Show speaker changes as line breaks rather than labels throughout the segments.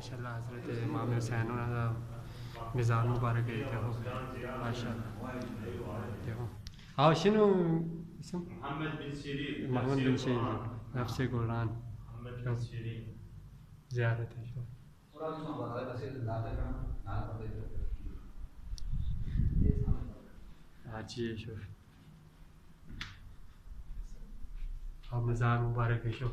माशाल्लाह हज़रत इमाम हुसैन उन्होंने मिज़ार मुबारक है देखो माशाल्लाह देखो हाँ शनू इसम मोहम्मद बिन सीरीन नफ्स कुरान ज़ियारत है शो हाजी है शो हाँ मज़ार मुबारक है शो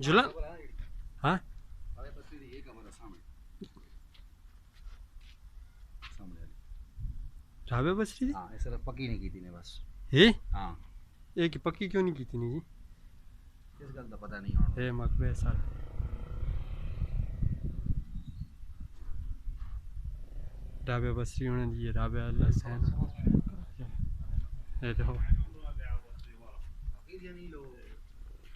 जुला हाँ राबे बसरी थी
हाँ इस तरह पक्की नहीं की थी ने बस
ये
हाँ
एक पक्की क्यों नहीं की थी नहीं जी
इस गल का पता नहीं होना
ए मकबे सर राबे बसरी होने दिए राबे अल्लाह सैन ये देखो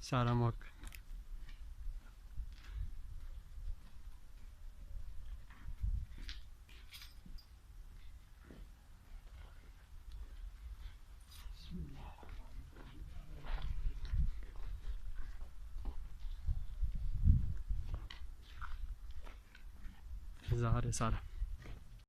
सारा मौका ज़ाहिर है सारा